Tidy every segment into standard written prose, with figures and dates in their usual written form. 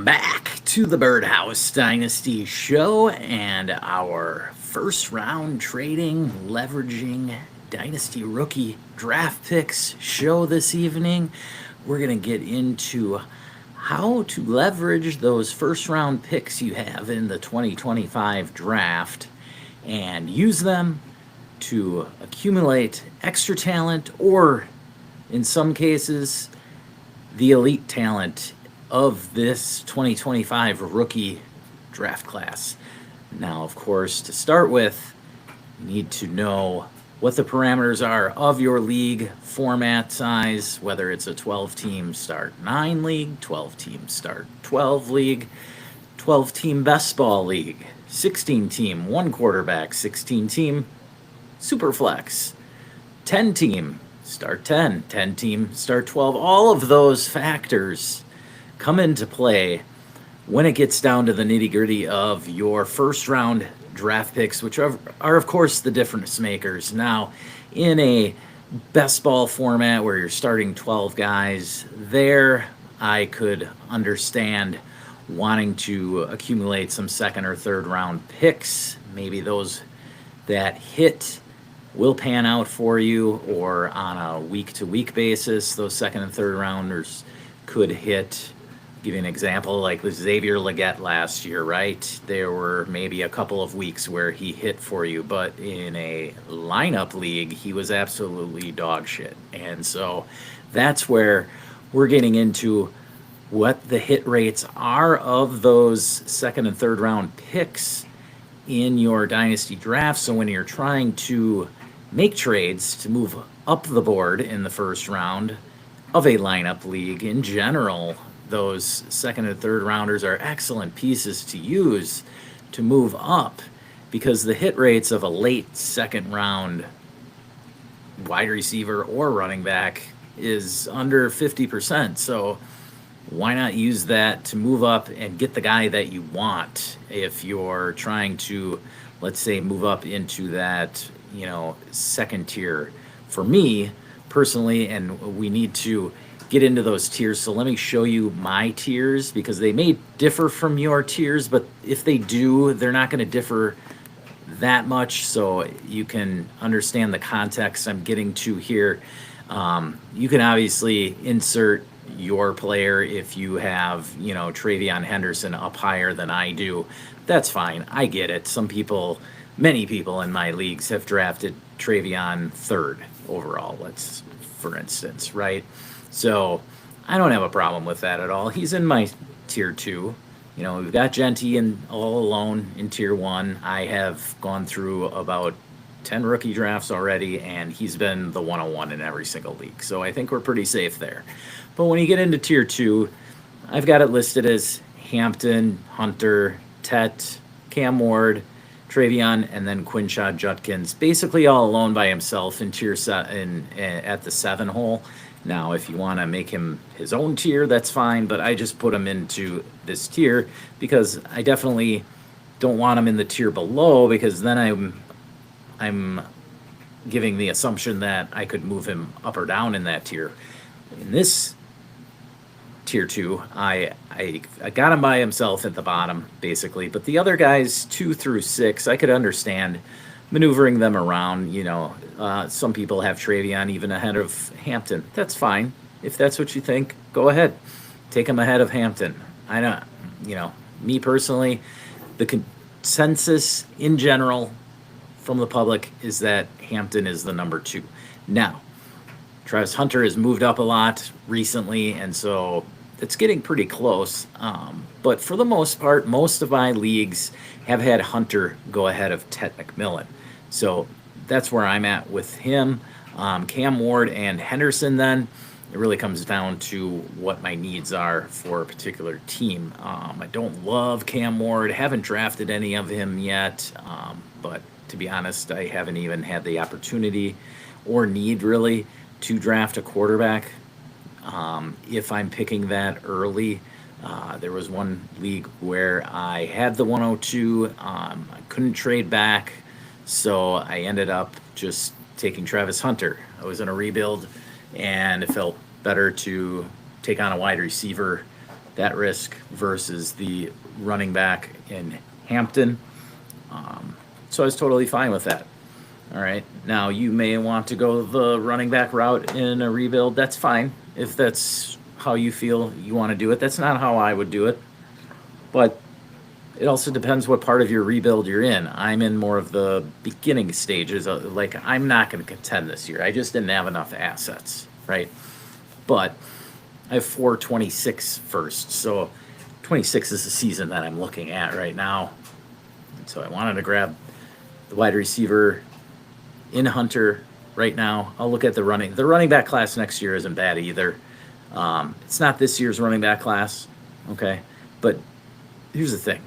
back to the Birdhouse Dynasty Show and our first round trading, leveraging Dynasty rookie draft picks show this evening. We're going to get into how to leverage those first round picks you have in the 2025 draft and use them to accumulate extra talent or, in some cases, the elite talent of this 2025 rookie draft class. Now, of course, to start with, you need to know what the parameters are of your league format size, whether it's a 12-team start 9 league, 12-team start 12 league, 12-team best ball league, 16-team one quarterback, 16-team super flex, 10-team start 10, 10-team start 12. All of those factors come into play when it gets down to the nitty-gritty of your first round draft picks, which are of course the difference makers. Now, in a best ball format where you're starting 12 guys, there I could understand wanting to accumulate some second or third round picks. Maybe those that hit will pan out for you, or on a week-to-week basis, those second and third rounders could hit. Give you an example, like with Xavier Legette last year, right? There were maybe a couple of weeks where he hit for you, but in a lineup league, he was absolutely dog shit. And so that's where we're getting into what the hit rates are of those second and third round picks in your dynasty draft. So when you're trying to make trades to move up the board in the first round of a lineup league in general, those second and third rounders are excellent pieces to use to move up, because the hit rates of a late second round wide receiver or running back is under 50%. So why not use that to move up and get the guy that you want if you're trying to, let's say, move up into that, second tier? For me personally, and we need to get into those tiers. So let me show you my tiers, because they may differ from your tiers, but if they do, they're not going to differ that much. So you can understand the context I'm getting to here. You can obviously insert your player if you have, Travion Henderson up higher than I do. That's fine. I get it. Many people in my leagues have drafted Travion third overall, for instance, right? So I don't have a problem with that at all. He's in my tier 2. We've got Genty and all alone in tier 1. I have gone through about 10 rookie drafts already, and he's been the 101 in every single league. So I think we're pretty safe there. But when you get into tier 2, I've got it listed as Hampton, Hunter, Tet, Cam Ward, Travion, and then Quinshad Judkins, basically all alone by himself in tier at the 7 hole. Now, if you want to make him his own tier, that's fine, but I just put him into this tier because I definitely don't want him in the tier below, because then I'm giving the assumption that I could move him up or down in that tier. In this tier 2, I got him by himself at the bottom, basically, but the other guys 2 through 6, I could understand maneuvering them around. Some people have Travion even ahead of Hampton. That's fine. If that's what you think, go ahead. Take him ahead of Hampton. I don't, me personally, the consensus in general from the public is that Hampton is the number 2. Now, Travis Hunter has moved up a lot recently, and so it's getting pretty close. But for the most part, most of my leagues have had Hunter go ahead of Tet McMillan. So that's where I'm at with him. Cam Ward and Henderson, then, it really comes down to what my needs are for a particular team. I don't love Cam Ward, haven't drafted any of him yet, but to be honest, I haven't even had the opportunity or need really to draft a quarterback. If I'm picking that early, there was one league where I had the 102. I couldn't trade back, so I ended up just taking Travis Hunter. I was in a rebuild, and it felt better to take on a wide receiver that risk versus the running back in Hampton. So I was totally fine with that. All right. Now you may want to go the running back route in a rebuild. That's fine if that's how you feel you want to do it. That's not how I would do it. But it also depends what part of your rebuild you're in. I'm in more of the beginning stages. Like, I'm not going to contend this year. I just didn't have enough assets, right? But I have 426 first. So 26 is the season that I'm looking at right now. And so I wanted to grab the wide receiver in Hunter right now. I'll look at the running back class next year isn't bad either. It's not this year's running back class, okay? But here's the thing.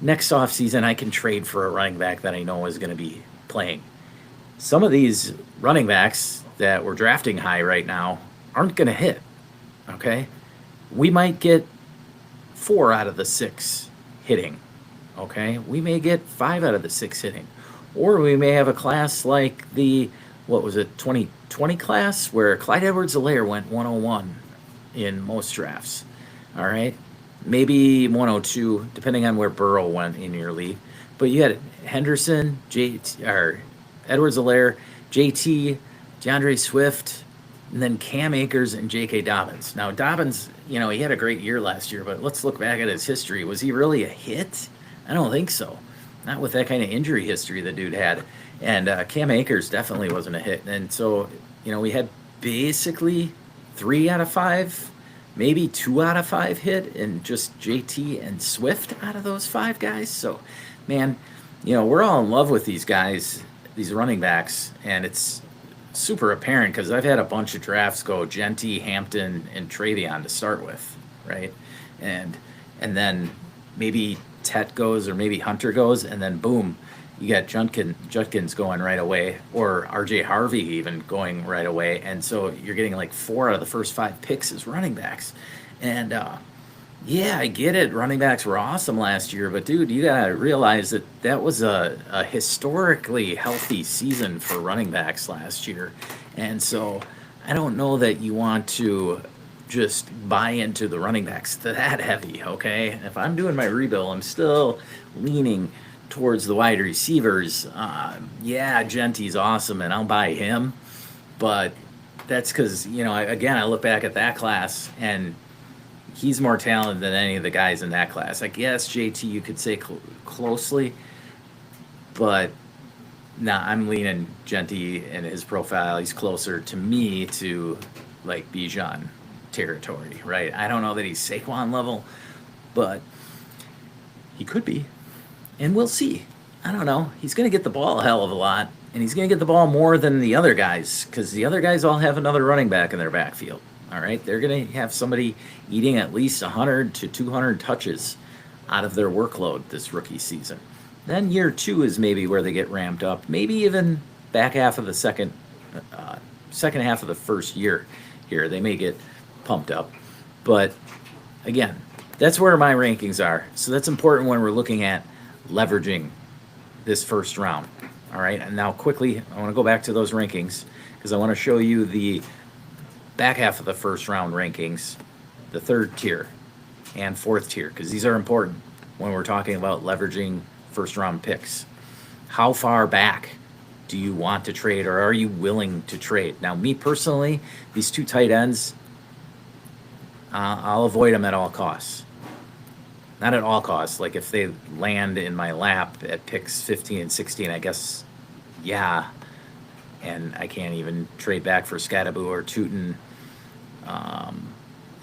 Next offseason, I can trade for a running back that I know is going to be playing. Some of these running backs that we're drafting high right now aren't going to hit, okay? We might get 4 out of the 6 hitting, okay? We may get 5 out of the 6 hitting. Or we may have a class like the, 2020 class, where Clyde Edwards-Helaire went 101 in most drafts, all right? Maybe 102, depending on where Burrow went in your league. But you had Henderson, Edwards-Helaire, JT, DeAndre Swift, and then Cam Akers and J.K. Dobbins. Now, Dobbins, he had a great year last year, but let's look back at his history. Was he really a hit? I don't think so. Not with that kind of injury history the dude had. And Cam Akers definitely wasn't a hit. And so, we had basically 3 out of 5, maybe 2 out of 5 hit, and just JT and Swift out of those 5 guys. So, man, we're all in love with these guys, these running backs, and it's super apparent because I've had a bunch of drafts go Genty, Hampton, and Travion to start with, right? And then maybe Tet goes, or maybe Hunter goes, and then boom, you got Judkins going right away, or RJ Harvey even going right away. And so you're getting like 4 out of the first 5 picks as running backs. And yeah, I get it. Running backs were awesome last year, but dude, you gotta realize that was a historically healthy season for running backs last year. And so I don't know that you want to just buy into the running backs that heavy, okay? If I'm doing my rebuild, I'm still leaning towards the wide receivers. Yeah, Genty's awesome, and I'll buy him. But that's because, I look back at that class, and he's more talented than any of the guys in that class. I guess JT you could say closely, but nah, I'm leaning Genty and his profile. He's closer to me to like Bijan territory, right? I don't know that he's Saquon level, but he could be, and we'll see. I don't know. He's going to get the ball a hell of a lot, and he's going to get the ball more than the other guys, because the other guys all have another running back in their backfield. All right, they're going to have somebody eating at least 100 to 200 touches out of their workload this rookie season. Then year 2 is maybe where they get ramped up, maybe even back half of the second half of the first year here. They may get pumped up. But again, that's where my rankings are. So that's important when we're looking at leveraging this first round. All right, and now quickly, I want to go back to those rankings because I want to show you the back half of the first round rankings, the 3rd tier and 4th tier, because these are important when we're talking about leveraging first round picks. How far back do you want to trade, or are you willing to trade? Now, me personally, these 2 tight ends, I'll avoid them at all costs. Not at all costs. Like if they land in my lap at picks 15 and 16, I guess, yeah. And I can't even trade back for Scadaboo or Tootin.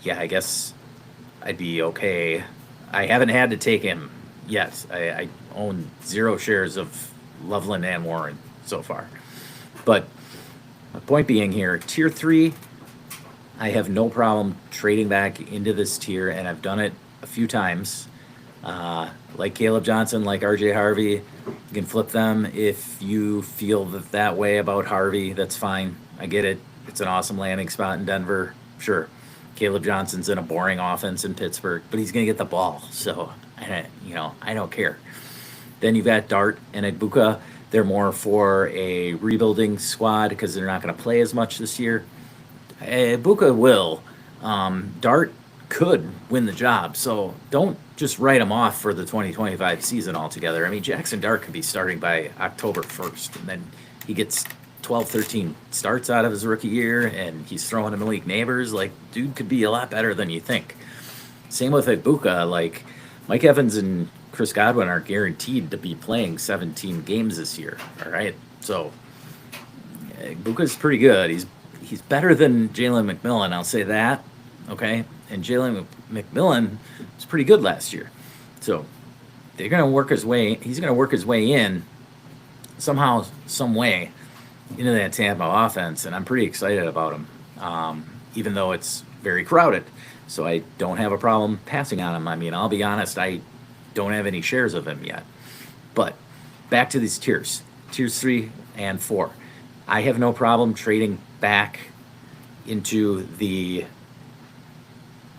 Yeah, I guess I'd be okay. I haven't had to take him yet. I own 0 shares of Loveland and Warren so far. But my point being here, tier 3, I have no problem trading back into this tier, and I've done it a few times. Like Caleb Johnson, like RJ Harvey, you can flip them if you feel that way about Harvey. That's fine. I get it. It's an awesome landing spot in Denver. Sure. Caleb Johnson's in a boring offense in Pittsburgh, but he's going to get the ball. So, I don't care. Then you've got Dart and Ibuka. They're more for a rebuilding squad because they're not going to play as much this year. Ibuka will. Dart could win the job. So don't just write him off for the 2025 season altogether. I mean, Jackson Dart could be starting by October 1st, and then he gets 12, 13 starts out of his rookie year, and he's throwing to Malik Neighbors. Like, dude could be a lot better than you think. Same with Ibuka. Like, Mike Evans and Chris Godwin are guaranteed to be playing 17 games this year. All right, so Ibuka's pretty good. He's better than Jalen McMillan. I'll say that. Okay, and Jalen McMillan was pretty good last year. So they're going to work his way. He's going to work his way in somehow, some way into that Tampa offense, and I'm pretty excited about him. Even though it's very crowded, so I don't have a problem passing on him. I mean, I'll be honest, I don't have any shares of him yet. But back to these tiers 3 and 4. I have no problem trading back into the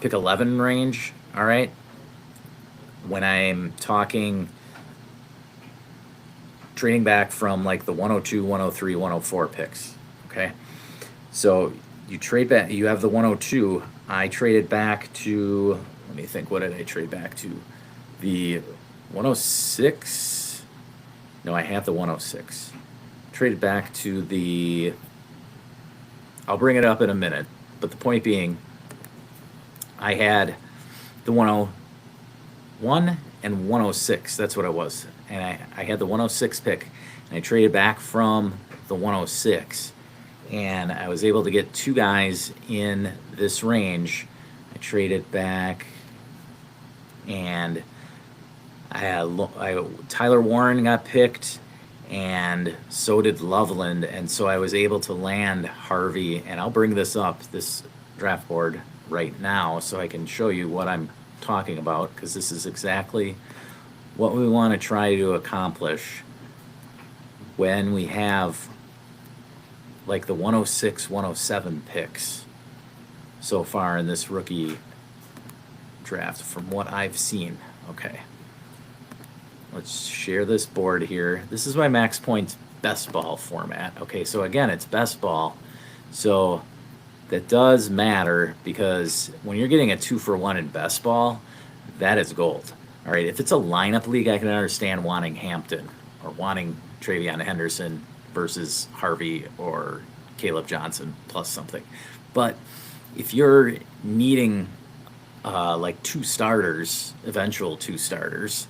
pick 11 range, all right? When I'm talking trading back from like the 102, 103, 104 picks, okay? So you trade back, you have the 102. I traded back to, let me think, what did I trade back to? The 106? No, I have the 106. Traded back to the, I'll bring it up in a minute, but the point being, I had the 101 and 106. That's what it was. And I had the 106 pick, and I traded back from the 106. And I was able to get two guys in this range. I traded back, and Tyler Warren got picked, and so did Loveland. And so I was able to land Harvey. And I'll bring this up, this draft board, right now so I can show you what I'm talking about, because this is exactly what we want to try to accomplish when we have like the 106, 107 picks so far in this rookie draft from what I've seen. Okay, let's share this board here. This is my Max Points best ball format. Okay, so again, it's best ball, so that does matter, because when you're getting a 2-for-1 in best ball, that is gold. All right, if it's a lineup league, I can understand wanting Hampton or wanting Travion Henderson versus Harvey or Caleb Johnson plus something. But if you're needing like two starters, eventual two starters,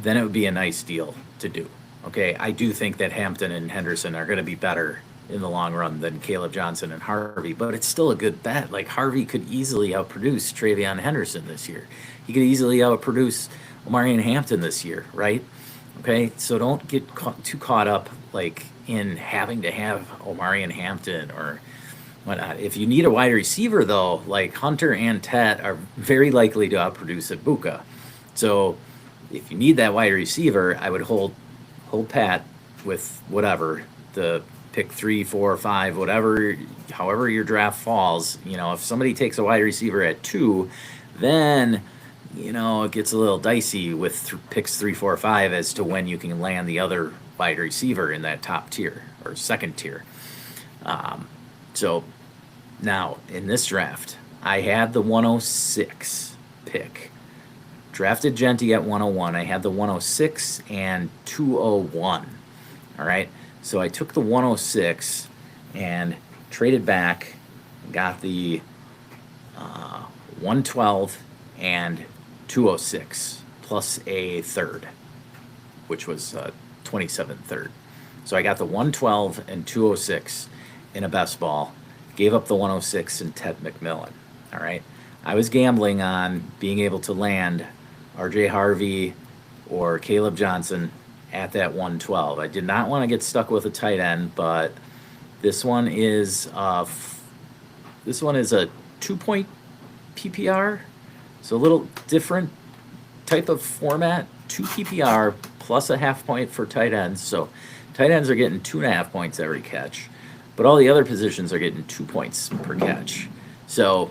then it would be a nice deal to do. Okay, I do think that Hampton and Henderson are going to be better in the long run than Caleb Johnson and Harvey, but it's still a good bet. Like, Harvey could easily outproduce Travion Henderson this year. He could easily outproduce Omarion Hampton this year, right? Okay, so don't get too caught up like in having to have Omarion Hampton or whatnot. If you need a wide receiver, though, like Hunter and Tet are very likely to outproduce Ibuka. So if you need that wide receiver, I would hold pat with whatever the pick 3, 4, 5, whatever, however your draft falls. You know, if somebody takes a wide receiver at 2, then, you know, it gets a little dicey with picks 3, 4, 5 as to when you can land the other wide receiver in that top tier or second tier. So now in this draft, I had the 106 pick. Drafted Genty at 101. I had the 106 and 201. All right. So I took the 106 and traded back, got the 112 and 206 plus a third, which was 27th third. So I got the 112 and 206 in a best ball, gave up the 106 and Ted McMillan. All right. I was gambling on being able to land RJ Harvey or Caleb Johnson at that 112. I did not want to get stuck with a tight end, but this one is a 2-point PPR, so a little different type of format. 2 PPR plus a half point for tight ends. So tight ends are getting 2.5 points every catch, but all the other positions are getting 2 points per catch. So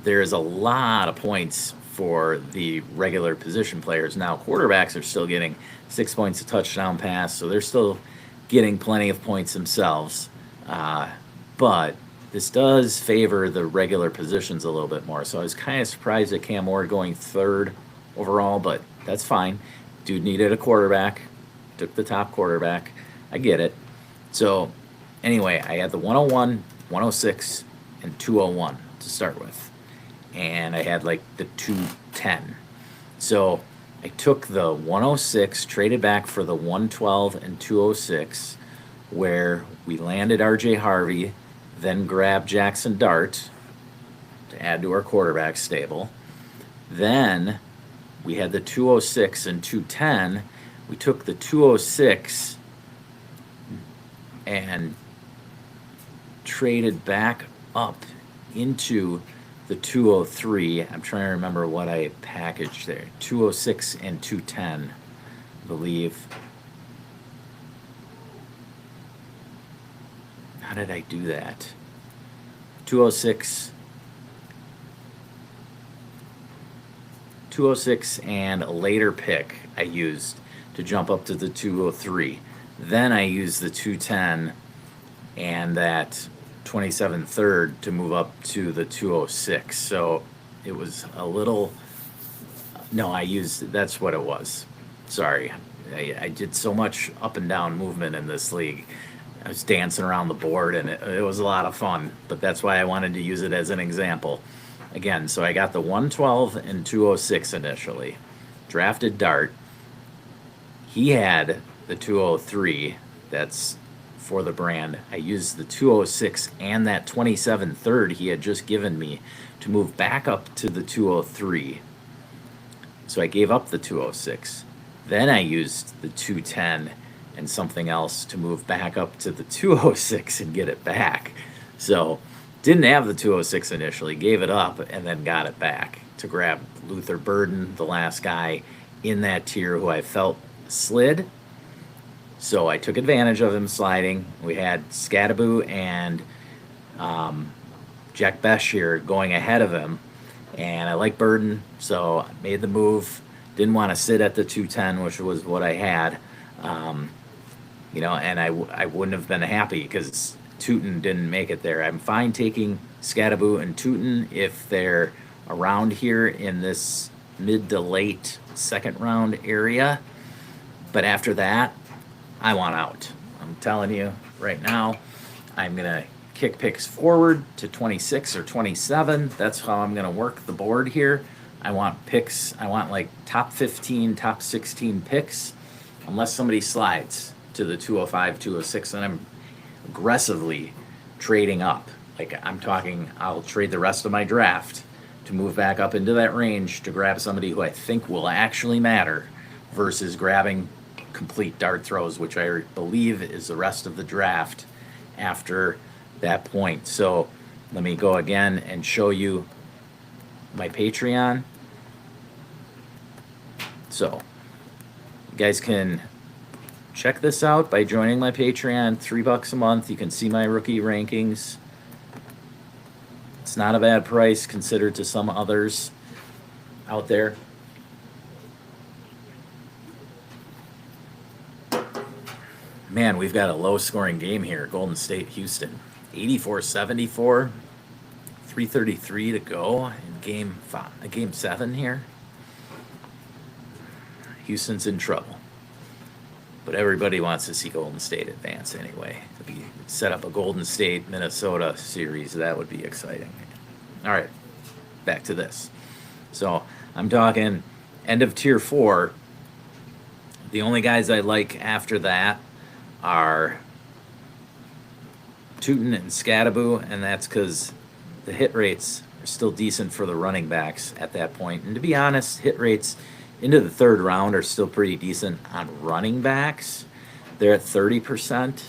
there's a lot of points for the regular position players. Now, quarterbacks are still getting 6 points a touchdown pass, so they're still getting plenty of points themselves. But this does favor the regular positions a little bit more. So I was kind of surprised at Cam Ward going third overall, but that's fine. Dude needed a quarterback, took the top quarterback. I get it. So anyway, I had the 101, 106, and 201 to start with. And I had like the 210. So I took the 106, traded back for the 112 and 206, where we landed RJ Harvey, then grabbed Jackson Dart to add to our quarterback stable. Then we had the 206 and 210. We took the 206 and traded back up into the 203. I'm trying to remember what I packaged there. 206 and 210, I believe. How did I do that? 206 and a later pick I used to jump up to the 203. Then I used the 210 and that 27 third to move up to the 206. So it was a little, no, that's what it was. Sorry. I did so much up and down movement in this league. I was dancing around the board and it was a lot of fun, but that's why I wanted to use it as an example. Again, so I got the 112 and 206 initially. Drafted Dart. He had the 203. That's for the brand. I used the 206 and that 27 third he had just given me to move back up to the 203. So I gave up the 206. Then I used the 210 and something else to move back up to the 206 and get it back. So didn't have the 206 initially, gave it up, and then got it back to grab Luther Burden, the last guy in that tier who I felt slid. So I took advantage of him sliding. We had Scadaboo and Jack Beshear going ahead of him, and I like Burden, so I made the move. Didn't want to sit at the 210, which was what I had. And I wouldn't have been happy because Tootin didn't make it there. I'm fine taking Scadaboo and Tootin if they're around here in this mid to late second round area. But after that, I want out. I'm telling you right now, I'm going to kick picks forward to 26 or 27. That's how I'm going to work the board here. I want picks. I want like top 15, top 16 picks, unless somebody slides to the 205, 206, and I'm aggressively trading up. Like I'm talking, I'll trade the rest of my draft to move back up into that range to grab somebody who I think will actually matter versus grabbing complete dart throws, which I believe is the rest of the draft after that point. So let me go again and show you my Patreon. So you guys can check this out by joining my Patreon. $3 a month. You can see my rookie rankings. It's not a bad price considered to some others out there. Man, we've got a low-scoring game here. Golden State, Houston. 84-74. 3:33 to go in game 7 here. Houston's in trouble. But everybody wants to see Golden State advance anyway. If we set up a Golden State Minnesota series, that would be exciting. All right, back to this. So I'm talking end of tier 4. The only guys I like after that are Tootin and Scadaboo, and that's because the hit rates are still decent for the running backs at that point. And to be honest, hit rates into the third round are still pretty decent on running backs. They're at 30%.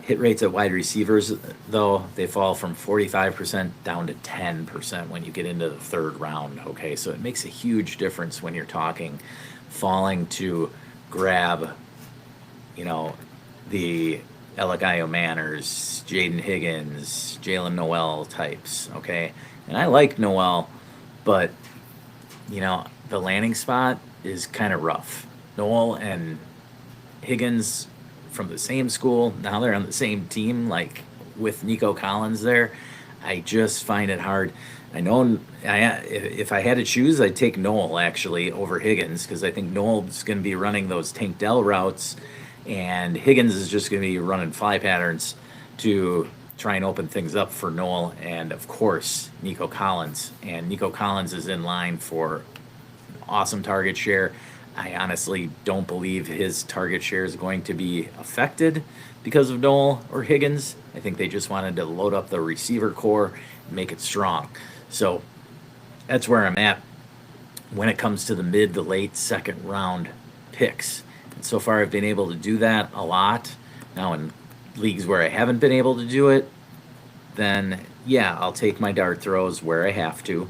Hit rates at wide receivers, though, they fall from 45% down to 10% when you get into the third round, okay? So it makes a huge difference when you're talking falling to grab, the Elagayo Manners, Jaden Higgins, Jalen Noel types, okay? And I like Noel, but, the landing spot is kind of rough. Noel and Higgins from the same school, now they're on the same team. Like, with Nico Collins there. I just find it hard. I know if I had to choose, I'd take Noel actually over Higgins because I think Noel's going to be running those Tank Dell routes, and Higgins is just going to be running fly patterns to try and open things up for Noel, and of course Nico Collins. And Nico Collins is in line for awesome target share. I honestly don't believe his target share is going to be affected because of Noel or Higgins. I think they just wanted to load up the receiver core and make it strong. So that's where I'm at when it comes to the mid to late second round picks. And so far, I've been able to do that a lot. Now, in leagues where I haven't been able to do it, then yeah, I'll take my dart throws where I have to,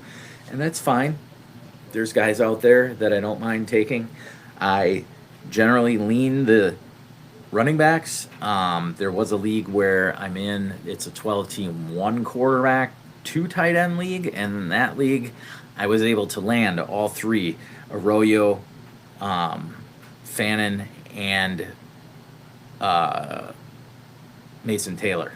and that's fine. There's guys out there that I don't mind taking. I generally lean the running backs. There was a league where I'm in, it's a 12-team, 1 quarterback, 2 tight end league, and in that league, I was able to land all 3, Arroyo, Fannin, and Mason Taylor.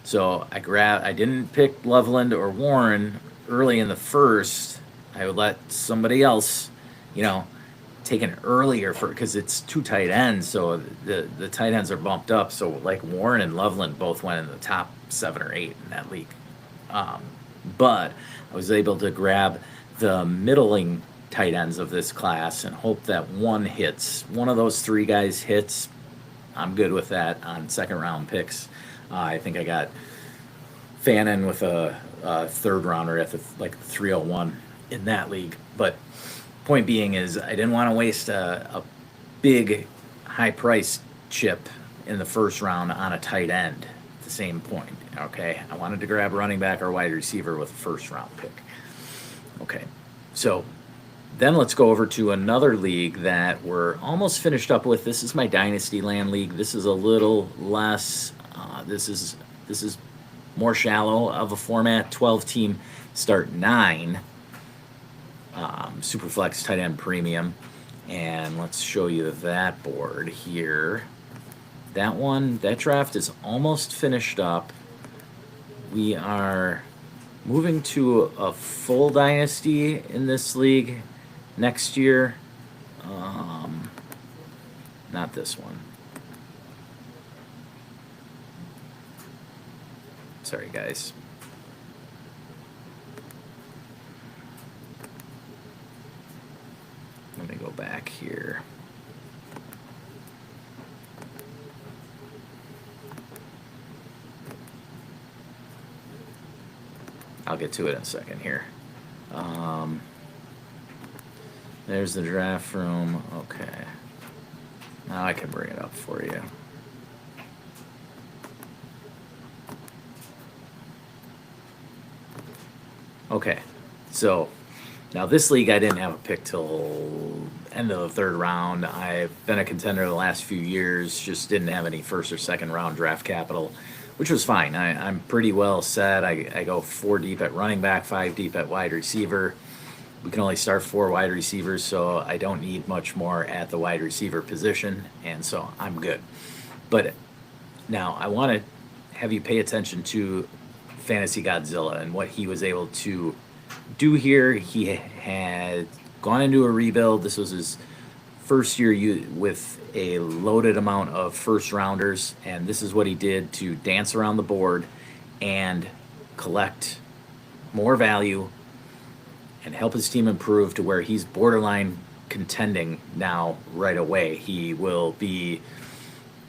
So I didn't pick Loveland or Warren early in the first. I would let somebody else, take an earlier because it's 2 tight ends, so the tight ends are bumped up. So like Warren and Loveland both went in the top 7 or 8 in that league. But I was able to grab the middling tight ends of this class and hope that one hits. One of those 3 guys hits. I'm good with that on second round picks. I think I got Fannin with a third rounder at the 301 in that league. But point being is I didn't want to waste a big high price chip in the first round on a tight end at the same point. Okay, I wanted to grab a running back or wide receiver with a first round pick. Okay, so then let's go over to another league that we're almost finished up with. This is my Dynasty Land League. This is a little less. This is more shallow of a format. 12-team, start 9. Superflex tight end premium, and let's show you that board here. That draft is almost finished up. We are moving to a full dynasty in this league next year. Not this one. Sorry, guys. Let me go back here. I'll get to it in a second here. There's the draft room. Okay. Now I can bring it up for you. Okay. So now this league I didn't have a pick till end of the 3rd round. I've been a contender the last few years, just didn't have any first or second round draft capital, which was fine. I'm pretty well set. I go 4 deep at running back, 5 deep at wide receiver. We can only start 4 wide receivers, so I don't need much more at the wide receiver position, and so I'm good. But now I want to have you pay attention to Fantasy Godzilla and what he was able to do here. He had gone into a rebuild. This was his first year with a loaded amount of first rounders, and this is what he did to dance around the board and collect more value and help his team improve to where he's borderline contending now right away. He will be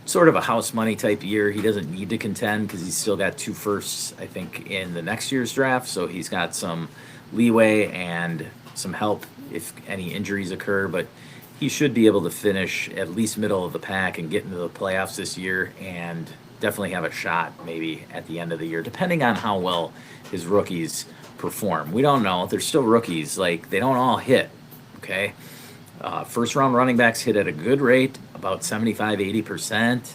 sort of a house money type year. He doesn't need to contend because he's still got 2 firsts, I think, in the next year's draft, so he's got some leeway and some help if any injuries occur, but he should be able to finish at least middle of the pack and get into the playoffs this year and definitely have a shot maybe at the end of the year, depending on how well his rookies perform. We don't know. They're still rookies. Like, they don't all hit, okay? First round running backs hit at a good rate, about 75-80%.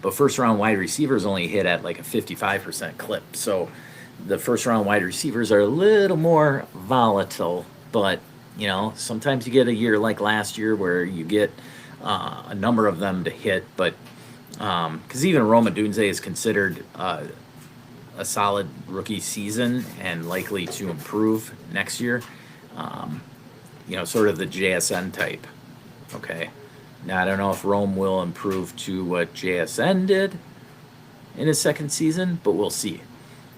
But first round wide receivers only hit at like a 55% clip. So the first round wide receivers are a little more volatile, but sometimes you get a year like last year where you get a number of them to hit, but Because even Rome Odunze is considered a solid rookie season and likely to improve next year. Um, sort of the JSN type. Okay. Now, I don't know if Rome will improve to what JSN did in his second season, but we'll see.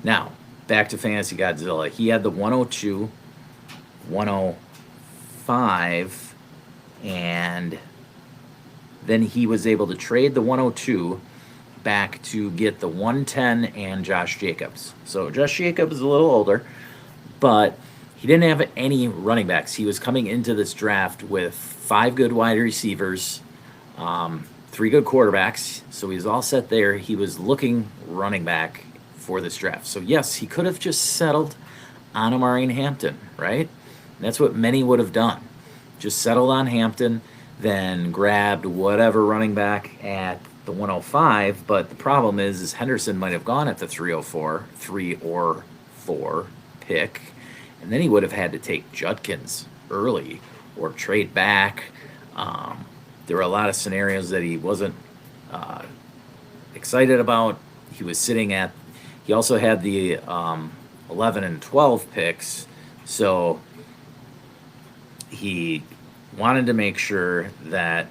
Now, back to Fantasy Godzilla. He had the 102, 105, and then he was able to trade the 102 back to get the 110 and Josh Jacobs. So Josh Jacobs is a little older, but he didn't have any running backs. He was coming into this draft with 5 good wide receivers, 3 good quarterbacks. So he was all set there. He was looking running back for this draft. So yes, he could have just settled on Omari and Hampton, right? And that's what many would have done. Just settled on Hampton, then grabbed whatever running back at the 105. But the problem is Henderson might have gone at the 3 or 4 pick, and then he would have had to take Judkins early or trade back. There were a lot of scenarios that he wasn't excited about. He was sitting at. He also had the 11 and 12 picks, so he wanted to make sure that.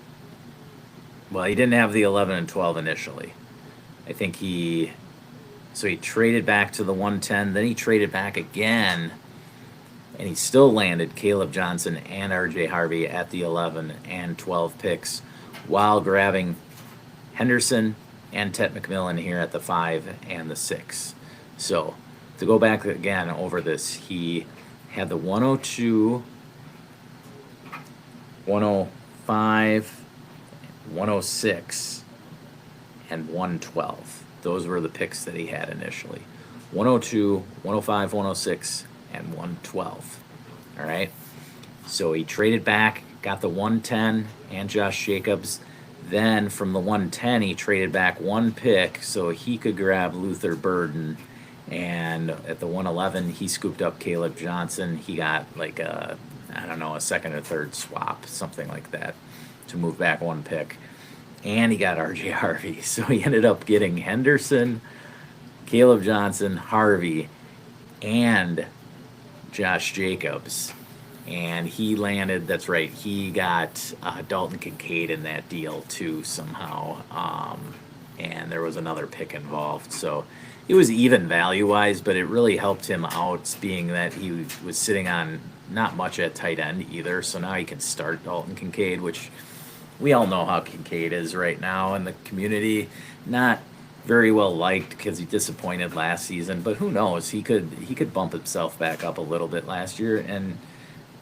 Well, he didn't have the 11 and 12 initially. I think so he traded back to the 110, then he traded back again, and he still landed Caleb Johnson and RJ Harvey at the 11 and 12 picks while grabbing Henderson and Tet McMillan here at the 5 and the 6. So to go back again over this, he had the 102, 105, 106, and 112. Those were the picks that he had initially. 102, 105, 106, and 112. All right. So he traded back, got the 110 and Josh Jacobs. Then from the 110, he traded back 1 pick so he could grab Luther Burden. And at the 111, he scooped up Caleb Johnson. He got like a second or third swap, something like that, to move back 1 pick. And he got RJ Harvey. So he ended up getting Henderson, Caleb Johnson, Harvey, and Josh Jacobs. And he landed, that's right, he got Dalton Kincaid in that deal too somehow. And there was another pick involved. So it was even value-wise, but it really helped him out, being that he was sitting on not much at tight end either. So now he can start Dalton Kincaid, which we all know how Kincaid is right now in the community. Not very well liked because he disappointed last season, but who knows? He could bump himself back up a little bit last year. And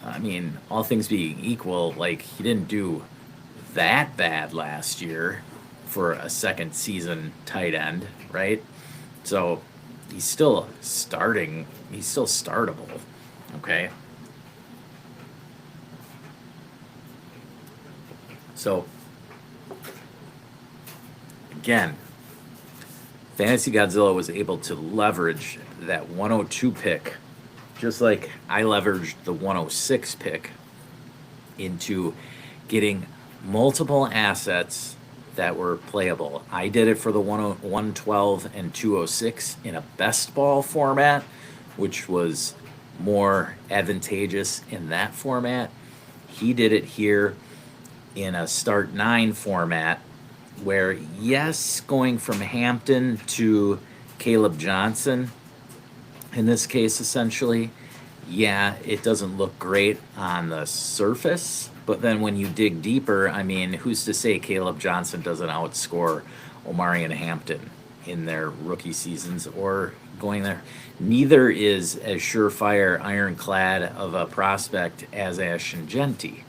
I mean, all things being equal, like, he didn't do that bad last year for a second season tight end, right? So he's still starting. He's still startable. Okay. So, again, Fantasy Godzilla was able to leverage that 102 pick, just like I leveraged the 106 pick, into getting multiple assets that were playable. I did it for the 112 and 206 in a best ball format, which was more advantageous in that format. He did it here in a start 9 format, where, yes, going from Hampton to Caleb Johnson, in this case, essentially, yeah, it doesn't look great on the surface, but then when you dig deeper, I mean, who's to say Caleb Johnson doesn't outscore Omari and Hampton in their rookie seasons or going there? Neither is as surefire, ironclad of a prospect as Ashton Genty,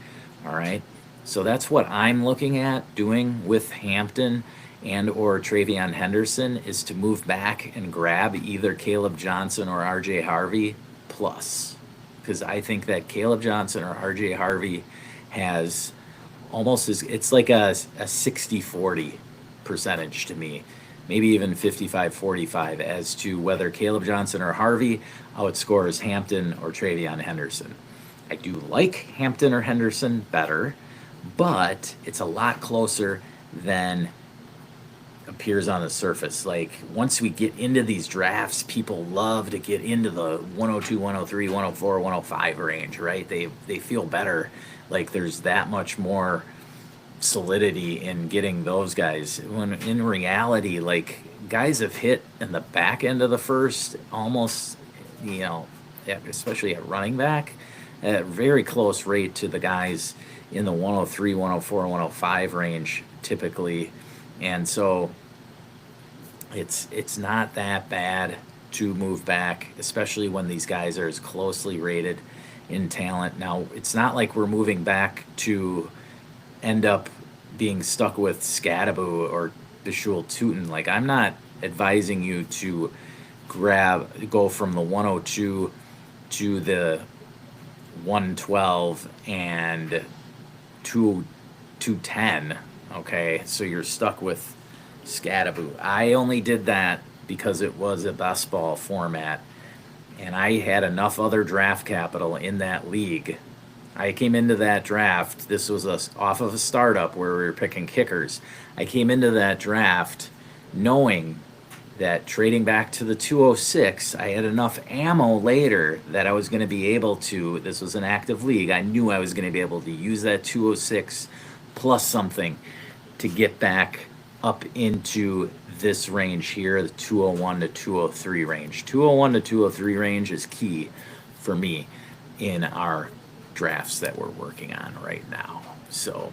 all right? So that's what I'm looking at doing with Hampton and or Travion Henderson, is to move back and grab either Caleb Johnson or RJ Harvey plus. Because I think that Caleb Johnson or RJ Harvey has almost it's like a 60-40 percentage to me. Maybe even 55-45 as to whether Caleb Johnson or Harvey outscores Hampton or Travion Henderson. I do like Hampton or Henderson better, but it's a lot closer than appears on the surface. Like once we get into these drafts, people love to get into the 102, 103, 104, 105 range, right? They feel better. Like there's that much more solidity in getting those guys. When in reality, like guys have hit in the back end of the first almost, especially at running back, at a very close rate to the guys in the 103, 104, 105 range typically. And so it's not that bad to move back, especially when these guys are as closely rated in talent. Now, it's not like we're moving back to end up being stuck with Scadaboo or Bishul Tootin. Like, I'm not advising you to go from the 102 to the 112 and 210. Okay, so you're stuck with Scadaboo. I only did that because it was a best ball format, and I had enough other draft capital in that league. I came into that draft. This was off of a startup where we were picking kickers. I came into that draft knowing that trading back to the 206, I had enough ammo later that I was going to be able to. This was an active league. I knew I was going to be able to use that 206 plus something to get back up into this range here, the 201 to 203 range. 201 to 203 range is key for me in our drafts that we're working on right now. So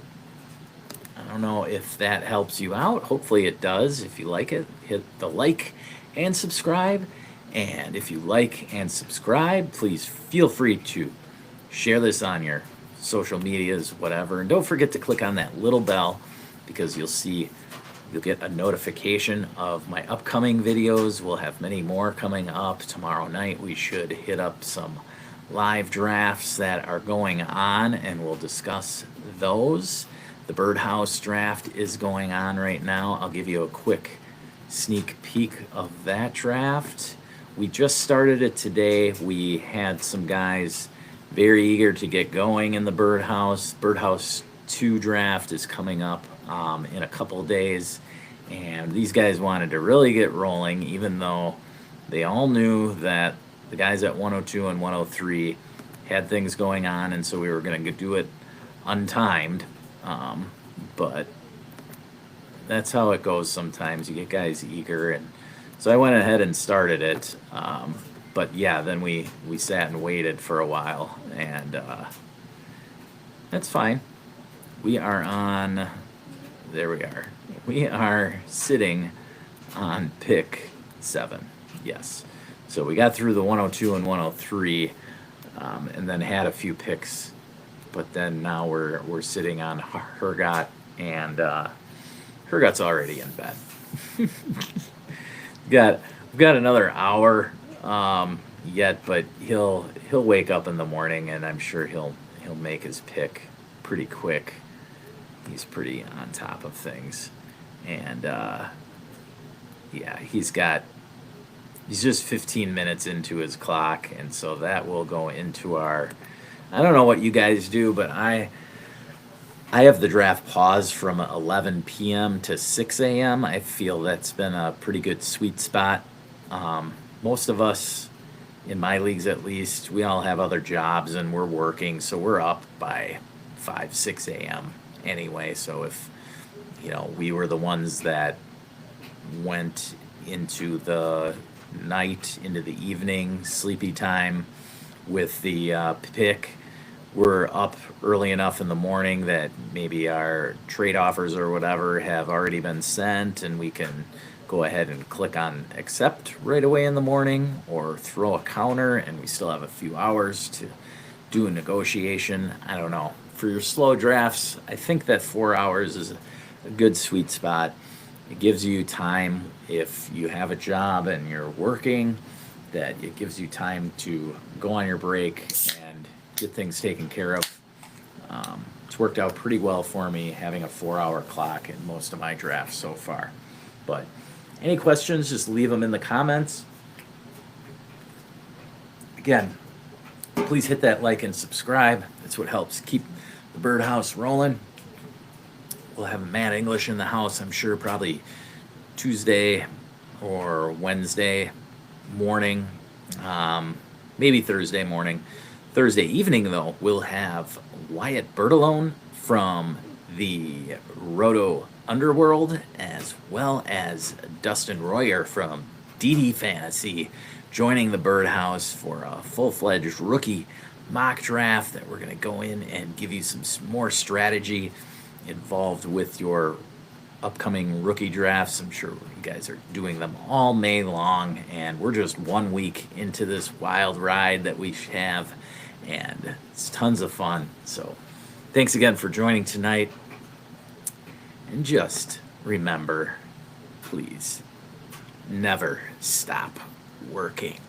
I don't know if that helps you out. Hopefully it does. If you like it, hit the like and subscribe. And if you like and subscribe, please feel free to share this on your social medias, whatever. And don't forget to click on that little bell, because you'll get a notification of my upcoming videos. We'll have many more coming up. Tomorrow night we should hit up some live drafts that are going on, and we'll discuss those. The Birdhouse draft is going on right now. I'll give you a quick sneak peek of that draft. We just started it today. We had some guys very eager to get going in the Birdhouse. Birdhouse 2 draft is coming up in a couple of days, and these guys wanted to really get rolling, even though they all knew that the guys at 102 and 103 had things going on, and so we were going to do it untimed. But that's how it goes sometimes. You get guys eager, and so I went ahead and started it. But yeah, then we sat and waited for a while, and that's fine. We are on, there we are. We are sitting on pick 7, yes. So we got through the 102 and 103, and then had a few picks, but then now we're sitting on Hergot, and Hergot's already in bed. We've got another hour yet, but he'll wake up in the morning, and I'm sure he'll make his pick pretty quick. He's pretty on top of things, and yeah, he's just 15 minutes into his clock, and so that will go into our, I don't know what you guys do, but I have the draft pause from 11 p.m. to 6 a.m. I feel that's been a pretty good sweet spot. Most of us, in my leagues at least, we all have other jobs and we're working, so we're up by 5, 6 a.m. anyway. So if, we were the ones that went into the night, into the evening, sleepy time with the pick, we're up early enough in the morning that maybe our trade offers or whatever have already been sent, and we can go ahead and click on accept right away in the morning, or throw a counter, and we still have a few hours to do a negotiation. I don't know. For your slow drafts, I think that 4 hours is a good sweet spot. It gives you time, if you have a job and you're working, that it gives you time to go on your break and get things taken care of. It's worked out pretty well for me having a 4-hour clock in most of my drafts so far. But any questions, just leave them in the comments. Again, please hit that like and subscribe. That's what helps keep the Birdhouse rolling. We'll have Matt English in the house, I'm sure, probably Tuesday or Wednesday morning, maybe Thursday morning. Thursday evening, though, we'll have Wyatt Bertolone from the Roto Underworld, as well as Dustin Royer from DD Fantasy, joining the Birdhouse for a full-fledged rookie mock draft that we're going to go in and give you some more strategy involved with your upcoming rookie drafts. I'm sure you guys are doing them all May long, and we're just 1 week into this wild ride that we have, and it's tons of fun. So thanks again for joining tonight, and just remember, please never stop working.